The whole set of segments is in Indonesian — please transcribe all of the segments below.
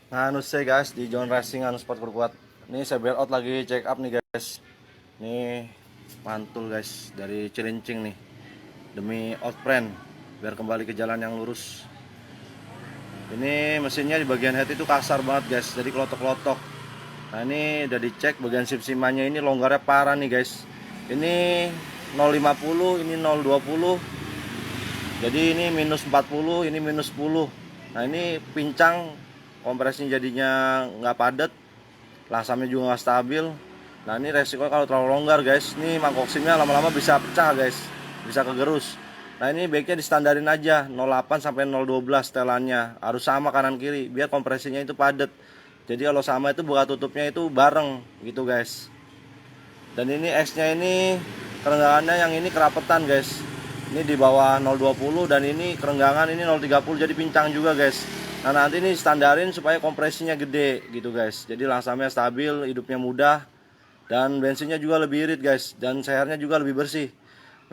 Nah, saya guys di John Racing sport berkuat. Ini saya bail out lagi check up nih guys. Ini mantul guys dari Cilincing nih. Demi outbrand biar kembali ke jalan yang lurus. Ini mesinnya di bagian head itu kasar banget guys. Jadi kelotok-kelotok. Nah, ini udah dicek bagian sim-simannya ini longgarnya parah nih guys. Ini 050, ini 020. Jadi ini minus 40, ini minus 10. Nah, ini pincang kompresnya jadinya nggak padat, lasamnya juga nggak stabil. Nah, ini resiko kalau terlalu longgar guys. Ini mangkok simnya lama-lama bisa pecah guys, bisa kegerus. Nah, ini baiknya distandarin aja 08 sampai 012 setelannya harus sama kanan kiri biar kompresinya itu padat. Jadi kalau sama itu buka tutupnya itu bareng gitu guys. Dan ini X-nya ini kerenggangannya yang ini kerapetan guys. Ini di bawah 020 dan ini kerenggangan ini 030 jadi pincang juga guys. Nah, nanti ini standarin supaya kompresinya gede gitu guys. Jadi langsamnya stabil, hidupnya mudah dan bensinnya juga lebih irit guys dan sehernya juga lebih bersih.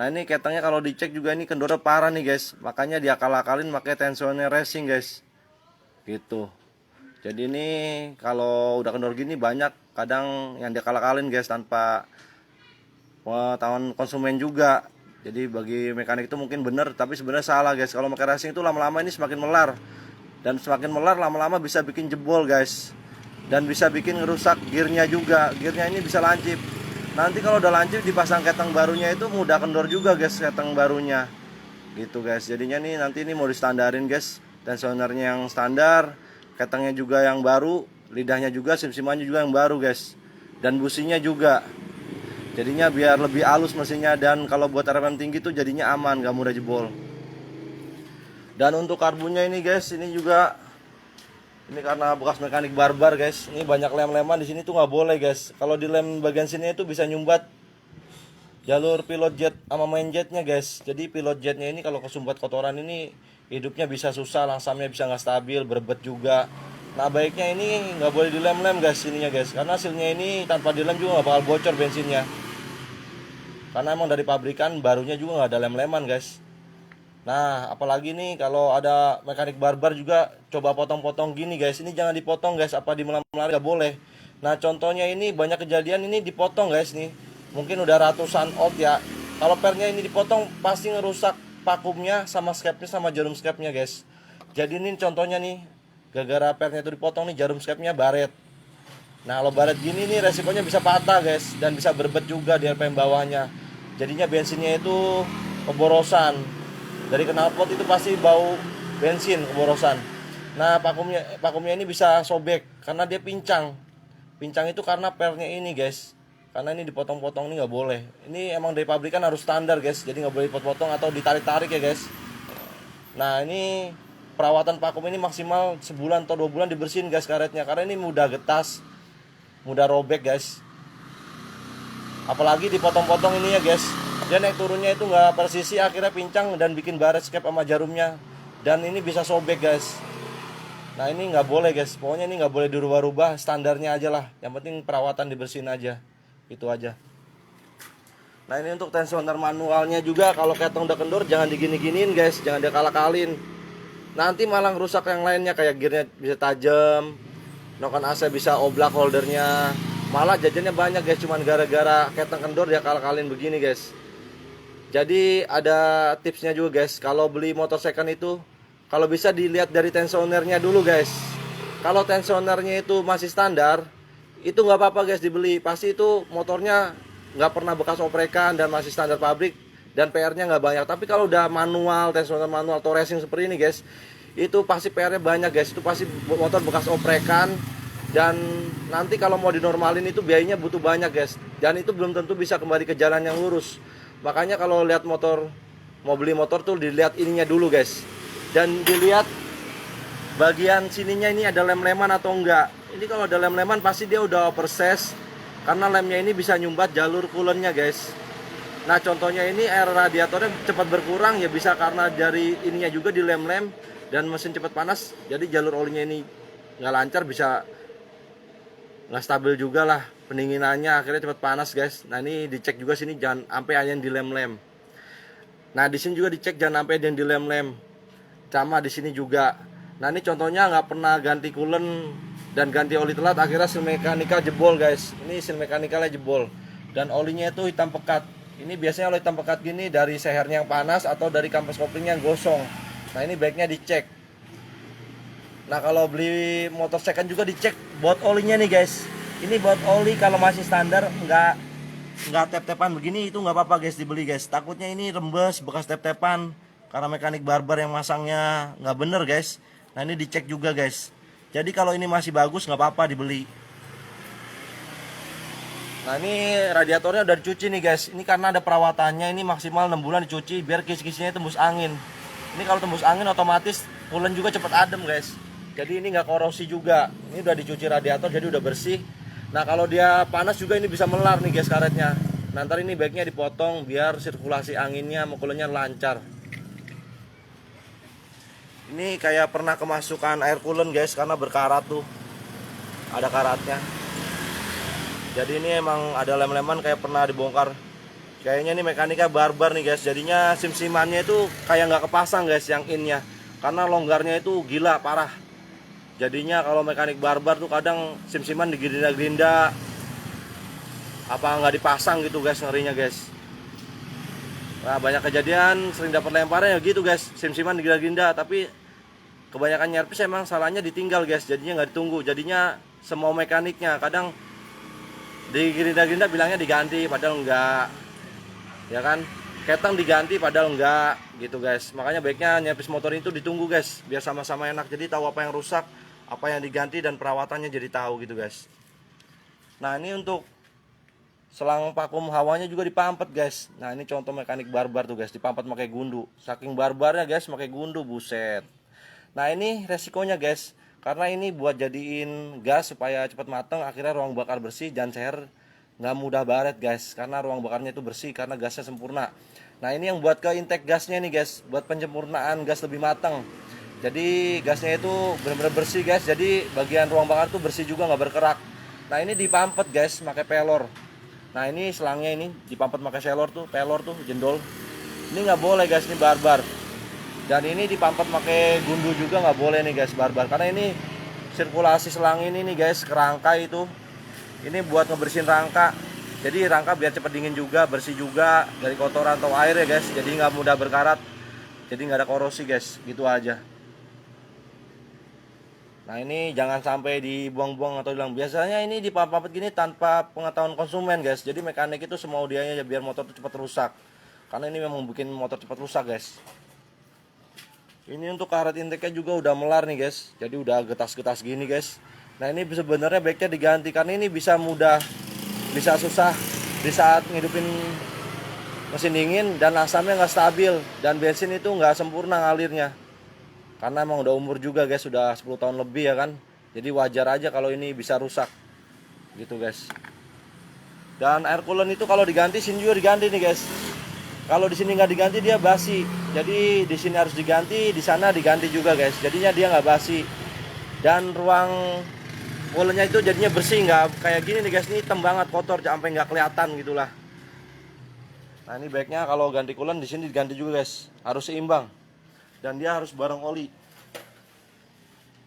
Nah, ini ketangnya kalau dicek juga ini kendornya parah nih guys. Makanya diakal-akalin pakai tensioner racing guys. Gitu. Jadi ini kalau udah kendor gini banyak kadang yang diakal-akalin guys tanpa pengetahuan konsumen juga. Jadi bagi mekanik itu mungkin benar tapi sebenarnya salah guys. Kalau pakai racing itu lama-lama ini semakin melar. Dan semakin melar lama-lama bisa bikin jebol guys. Dan bisa bikin ngerusak gearnya juga. Gearnya ini bisa lancip. Nanti kalau udah lancip dipasang keteng barunya itu mudah kendor juga guys keteng barunya. Gitu guys. Jadinya nih nanti ini mau distandarin guys. Tensionernya yang standar, ketengnya juga yang baru, lidahnya juga, sim-simannya juga yang baru guys. Dan businya juga. Jadinya biar lebih halus mesinnya dan kalau buat RPM tinggi tuh jadinya aman, gak mudah jebol. Dan untuk karbonnya ini guys, ini juga ini karena bekas mekanik barbar guys. Ini banyak lem-leman di sini tuh nggak boleh guys. Kalau di lem bagian sini itu bisa nyumbat jalur pilot jet sama main jetnya guys. Jadi pilot jetnya ini kalau kesumbat kotoran ini hidupnya bisa susah, langsamnya bisa nggak stabil, berbet juga. Nah, baiknya ini nggak boleh dilem-lem guys ininya guys, karena hasilnya ini tanpa dilem juga nggak bakal bocor bensinnya. Karena emang dari pabrikan barunya juga nggak ada lem-leman guys. Nah, apalagi nih kalau ada mekanik barbar juga coba potong-potong gini guys. Ini jangan dipotong guys, apa dimelar-melar nggak boleh. Nah, contohnya ini banyak kejadian ini dipotong guys nih. Mungkin udah ratusan out ya. Kalau pernya ini dipotong pasti ngerusak vakumnya sama skepnya sama jarum skepnya guys. Jadi ini contohnya nih, gara-gara pernya itu dipotong nih jarum skepnya baret. Nah, kalau baret gini nih resikonya bisa patah guys dan bisa berbet juga di RPM bawahnya. Jadinya bensinnya itu keborosan. Dari knalpot itu pasti bau bensin keborosan. Nah, vakumnya ini bisa sobek karena dia pincang. Pincang itu karena pernya ini guys. Karena ini dipotong-potong ini nggak boleh. Ini emang dari pabrikan harus standar guys. Jadi nggak boleh dipotong-potong atau ditarik-tarik ya guys. Nah, ini perawatan vakum ini maksimal sebulan atau 2 bulan dibersihin guys karetnya. Karena ini mudah getas, mudah robek guys. Apalagi dipotong-potong ini ya guys, dia naik turunnya itu nggak presisi, akhirnya pincang dan bikin baret skep sama jarumnya. Dan ini bisa sobek guys. Nah, ini nggak boleh guys, pokoknya ini nggak boleh dirubah-rubah, standarnya aja lah. Yang penting perawatan dibersihin aja, itu aja. Nah, ini untuk tensioner manualnya juga, kalau ketong udah kendor jangan digini-giniin guys, jangan diakal-akalin. Nanti malah rusak yang lainnya, kayak gearnya bisa tajam, noken AC bisa oblak holdernya. Malah jajannya banyak guys, cuman gara-gara keteng kendor dia kalian begini guys. Jadi ada tipsnya juga guys, kalau beli motor second itu kalau bisa dilihat dari tensionernya dulu guys. Kalau tensionernya itu masih standar, itu nggak apa-apa guys dibeli. Pasti itu motornya nggak pernah bekas oprekan dan masih standar pabrik dan PR-nya nggak banyak. Tapi kalau udah manual, tensioner manual atau racing seperti ini guys, itu pasti PR-nya banyak guys. Itu pasti motor bekas oprekan dan nanti kalau mau dinormalin itu biayanya butuh banyak guys. Dan itu belum tentu bisa kembali ke jalan yang lurus. Makanya kalau lihat motor, mau beli motor tuh dilihat ininya dulu guys. Dan dilihat bagian sininya ini ada lem-leman atau enggak. Ini kalau ada lem-leman pasti dia udah overses, karena lemnya ini bisa nyumbat jalur coolant-nya guys. Nah, contohnya ini air radiatornya cepat berkurang ya, bisa karena dari ininya juga di lem-lem dan mesin cepat panas, jadi jalur olinya ini nggak lancar, bisa nggak stabil juga lah pendinginannya, akhirnya cepat panas guys. Nah, ini dicek juga sini jangan sampai ada yang di lem-lem. Nah, di sini juga dicek jangan sampai ada yang di lem-lem. Sama di sini juga. Nah ini contohnya nggak pernah ganti coolant dan ganti oli telat, akhirnya seal mekanikal jebol guys. Ini seal mekanikalnya jebol dan olinya itu hitam pekat. Ini biasanya oli hitam pekat gini dari sehernya yang panas atau dari kampas koplingnya yang gosong. Nah ini baiknya dicek. Nah kalau beli motor second juga dicek baut olinya nih guys. Ini baut oli kalau masih standar nggak tep-tepan begini itu nggak apa-apa guys dibeli guys. Takutnya ini rembes bekas tep-tepan karena mekanik barbar yang masangnya nggak bener guys. Nah ini dicek juga guys. Jadi kalau ini masih bagus nggak apa-apa dibeli. Nah ini radiatornya udah dicuci nih guys. Ini karena ada perawatannya, ini maksimal 6 bulan dicuci biar kis-kisnya tembus angin. Ini kalau tembus angin otomatis coolant juga cepet adem guys. Jadi ini nggak korosi juga. Ini udah dicuci radiator jadi udah bersih. Nah kalau dia panas juga ini bisa melar nih guys karetnya. Nah ntar ini baiknya dipotong biar sirkulasi anginnya sama coolantnya lancar. Ini kayak pernah kemasukan air coolant guys karena berkarat tuh. Ada karatnya. Jadi ini emang ada lem-leman kayak pernah dibongkar. Kayaknya ini mekanika barbar nih guys. Jadinya sim-simannya itu kayak nggak kepasang guys yang innya. Karena longgarnya itu gila parah. Jadinya kalau mekanik barbar tuh kadang sim-siman digerinda-gerinda. Apa nggak dipasang gitu guys, ngerinya guys. Nah banyak kejadian sering dapat lemparan ya gitu guys. Sim-siman digerinda-gerinda tapi kebanyakan nyerpis emang salahnya ditinggal guys. Jadinya nggak ditunggu. Jadinya semua mekaniknya kadang digerinda-gerinda bilangnya diganti padahal enggak. Ya kan? Ketang diganti padahal enggak gitu guys. Makanya baiknya nyerpis motor itu ditunggu guys biar sama-sama enak. Jadi tahu apa yang rusak, apa yang diganti dan perawatannya jadi tahu gitu guys. Nah, ini untuk selang vakum hawanya juga dipampet guys. Nah, ini contoh mekanik barbar tuh guys, dipampet pakai gundu. Saking barbarnya guys pakai gundu, buset. Nah, ini resikonya guys. Karena ini buat jadiin gas supaya cepat matang, akhirnya ruang bakar bersih dan seher nggak mudah baret guys. Karena ruang bakarnya itu bersih karena gasnya sempurna. Nah ini yang buat ke intake gasnya nih guys, buat penyempurnaan gas lebih matang. Jadi gasnya itu benar-benar bersih guys. Jadi bagian ruang bakar tuh bersih juga nggak berkerak. Nah ini dipampet guys, pakai pelor. Nah ini selangnya ini dipampet pakai pelor tuh jendol. Ini nggak boleh guys, ini barbar. Dan ini dipampet pakai gundu juga nggak boleh nih guys, barbar. Karena ini sirkulasi selang ini nih guys, kerangka itu. Ini buat ngebersihin rangka. Jadi rangka biar cepat dingin juga, bersih juga dari kotoran atau air ya guys. Jadi nggak mudah berkarat. Jadi nggak ada korosi guys, gitu aja. Nah ini jangan sampai dibuang-buang atau hilang. Biasanya ini dipampet gini tanpa pengetahuan konsumen guys. Jadi mekanik itu semau dianya biar motor itu cepat rusak. Karena ini memang bikin motor cepat rusak guys. Ini untuk karet intake-nya juga udah melar nih guys. Jadi udah getas-getas gini guys. Nah ini sebenarnya baiknya diganti karena ini bisa mudah, bisa susah di saat ngidupin mesin dingin dan asamnya nggak stabil dan bensin itu nggak sempurna ngalirnya. Karena emang udah umur juga guys, sudah 10 tahun lebih ya kan. Jadi wajar aja kalau ini bisa rusak. Gitu guys. Dan air coolant itu kalau diganti sini juga diganti nih guys. Kalau di sini nggak diganti dia basi. Jadi di sini harus diganti, di sana diganti juga guys. Jadinya dia nggak basi. Dan ruang coolantnya itu jadinya bersih, nggak kayak gini nih guys. Ini hitam banget, kotor sampai nggak kelihatan gitulah. Nah ini baiknya kalau ganti coolant di sini diganti juga guys. Harus seimbang. Dan dia harus bareng oli.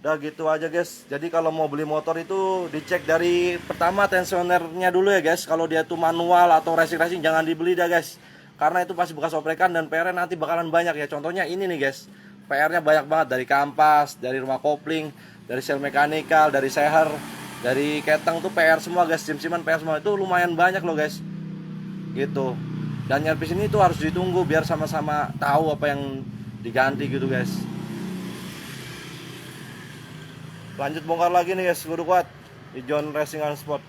Udah gitu aja guys. Jadi kalau mau beli motor itu dicek dari pertama tensionernya dulu ya guys. Kalau dia tuh manual atau racing jangan dibeli dah guys. Karena itu pasti bekas oprekan dan PR-nya nanti bakalan banyak ya. Contohnya ini nih guys. PR-nya banyak banget dari kampas, dari rumah kopling, dari sel mekanikal, dari seher, dari keteng tuh PR semua guys. Sim-siman PR semua itu lumayan banyak loh guys. Gitu. Dan nyerpis ini tuh harus ditunggu biar sama-sama tahu apa yang diganti gitu guys. Lanjut bongkar lagi nih guys, kudu kuat di John Racing Sport.